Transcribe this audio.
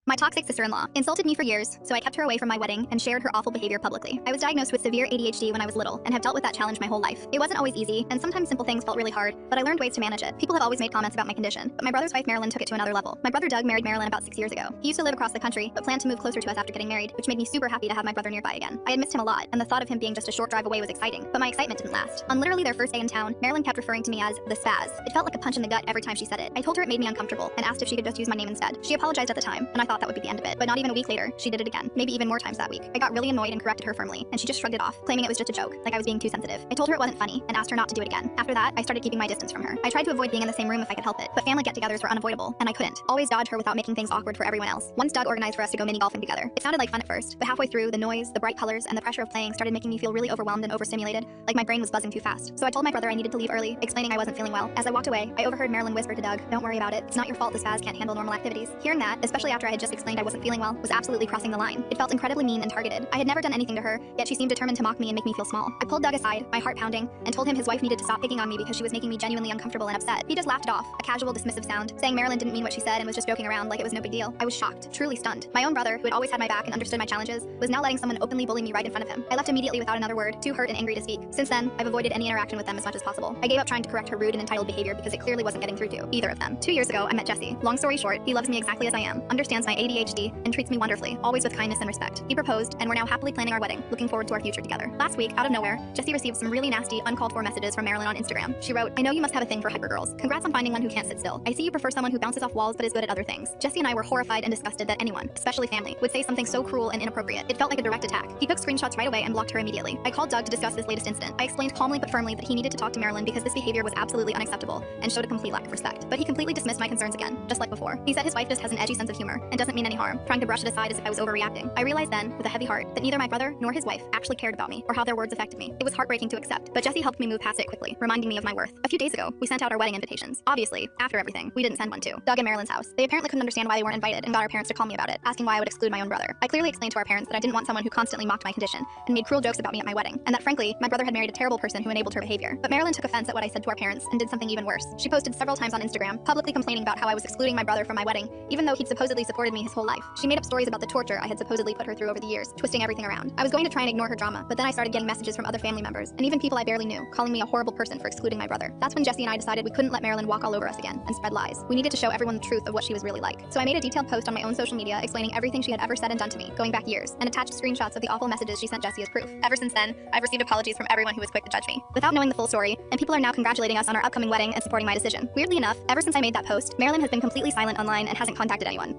My toxic sister-in-law insulted me for years, so I kept her away from my wedding and shared her awful behavior publicly. I was diagnosed with severe ADHD when I was little and have dealt with that challenge my whole life. It wasn't always easy, and sometimes simple things felt really hard, but I learned ways to manage it. People have always made comments about my condition, but my brother's wife Marilyn took it to another level. My brother Doug married Marilyn about 6 years ago. He used to live across the country, but planned to move closer to us after getting married, which made me super happy to have my brother nearby again. I had missed him a lot, and the thought of him being just a short drive away was exciting, but my excitement didn't last. On literally their first day in town, Marilyn kept referring to me as the spaz. It felt like a punch in the gut every time she said it. I told her it made me uncomfortable and asked if she could just use my name instead. She apologized at the time, and I thought that would be the end of it, but not even a week later, she did it again, maybe even more times that week. I got really annoyed and corrected her firmly, and she just shrugged it off, claiming it was just a joke, like I was being too sensitive. I told her it wasn't funny, and asked her not to do it again. After that, I started keeping my distance from her. I tried to avoid being in the same room if I could help it, but family get-togethers were unavoidable, and I couldn't always dodge her without making things awkward for everyone else. Once Doug organized for us to go mini-golfing together. It sounded like fun at first, but halfway through, the noise, the bright colors, and the pressure of playing started making me feel really overwhelmed and overstimulated, like my brain was buzzing too fast. So I told my brother I needed to leave early, explaining I wasn't feeling well. As I walked away, I overheard Marilyn whisper to Doug, "Don't worry about it. It's not your fault the spaz can't handle normal activities." Hearing that, especially after I had just explained I wasn't feeling well, was absolutely crossing the line. It felt incredibly mean and targeted. I had never done anything to her, yet she seemed determined to mock me and make me feel small. I pulled Doug aside, my heart pounding, and told him his wife needed to stop picking on me because she was making me genuinely uncomfortable and upset. He just laughed it off, a casual, dismissive sound, saying Marilyn didn't mean what she said and was just joking around like it was no big deal. I was shocked, truly stunned. My own brother, who had always had my back and understood my challenges, was now letting someone openly bully me right in front of him. I left immediately without another word, too hurt and angry to speak. Since then, I've avoided any interaction with them as much as possible. I gave up trying to correct her rude and entitled behavior because it clearly wasn't getting through to either of them. 2 years ago, I met Jesse. Long story short, he loves me exactly as I am, understands my ADHD, and treats me wonderfully, always with kindness and respect. He proposed, and we're now happily planning our wedding, looking forward to our future together. Last week, out of nowhere, Jesse received some really nasty, uncalled for messages from Marilyn on Instagram. She wrote, "I know you must have a thing for hyper girls. Congrats on finding one who can't sit still. I see you prefer someone who bounces off walls but is good at other things." Jesse and I were horrified and disgusted that anyone, especially family, would say something so cruel and inappropriate. It felt like a direct attack. He took screenshots right away and blocked her immediately. I called Doug to discuss this latest incident. I explained calmly but firmly that he needed to talk to Marilyn because this behavior was absolutely unacceptable and showed a complete lack of respect. But he completely dismissed my concerns again, just like before. He said his wife just has an edgy sense of humor and doesn't mean any harm, trying to brush it aside as if I was overreacting. I realized then, with a heavy heart, that neither my brother nor his wife actually cared about me or how their words affected me. It was heartbreaking to accept, but Jesse helped me move past it quickly, reminding me of my worth. A few days ago, we sent out our wedding invitations. Obviously, after everything, we didn't send one to Doug and Marilyn's house. They apparently couldn't understand why they weren't invited and got our parents to call me about it, asking why I would exclude my own brother. I clearly explained to our parents that I didn't want someone who constantly mocked my condition and made cruel jokes about me at my wedding, and that frankly, my brother had married a terrible person who enabled her behavior. But Marilyn took offense at what I said to our parents and did something even worse. She posted several times on Instagram, publicly complaining about how I was excluding my brother from my wedding, even though he'd supposedly supported me his whole life. She made up stories about the torture I had supposedly put her through over the years, twisting everything around. I was going to try and ignore her drama, but then I started getting messages from other family members, and even people I barely knew, calling me a horrible person for excluding my brother. That's when Jesse and I decided we couldn't let Marilyn walk all over us again and spread lies. We needed to show everyone the truth of what she was really like. So I made a detailed post on my own social media explaining everything she had ever said and done to me, going back years, and attached screenshots of the awful messages she sent Jesse as proof. Ever since then, I've received apologies from everyone who was quick to judge me, without knowing the full story, and people are now congratulating us on our upcoming wedding and supporting my decision. Weirdly enough, ever since I made that post, Marilyn has been completely silent online and hasn't contacted anyone.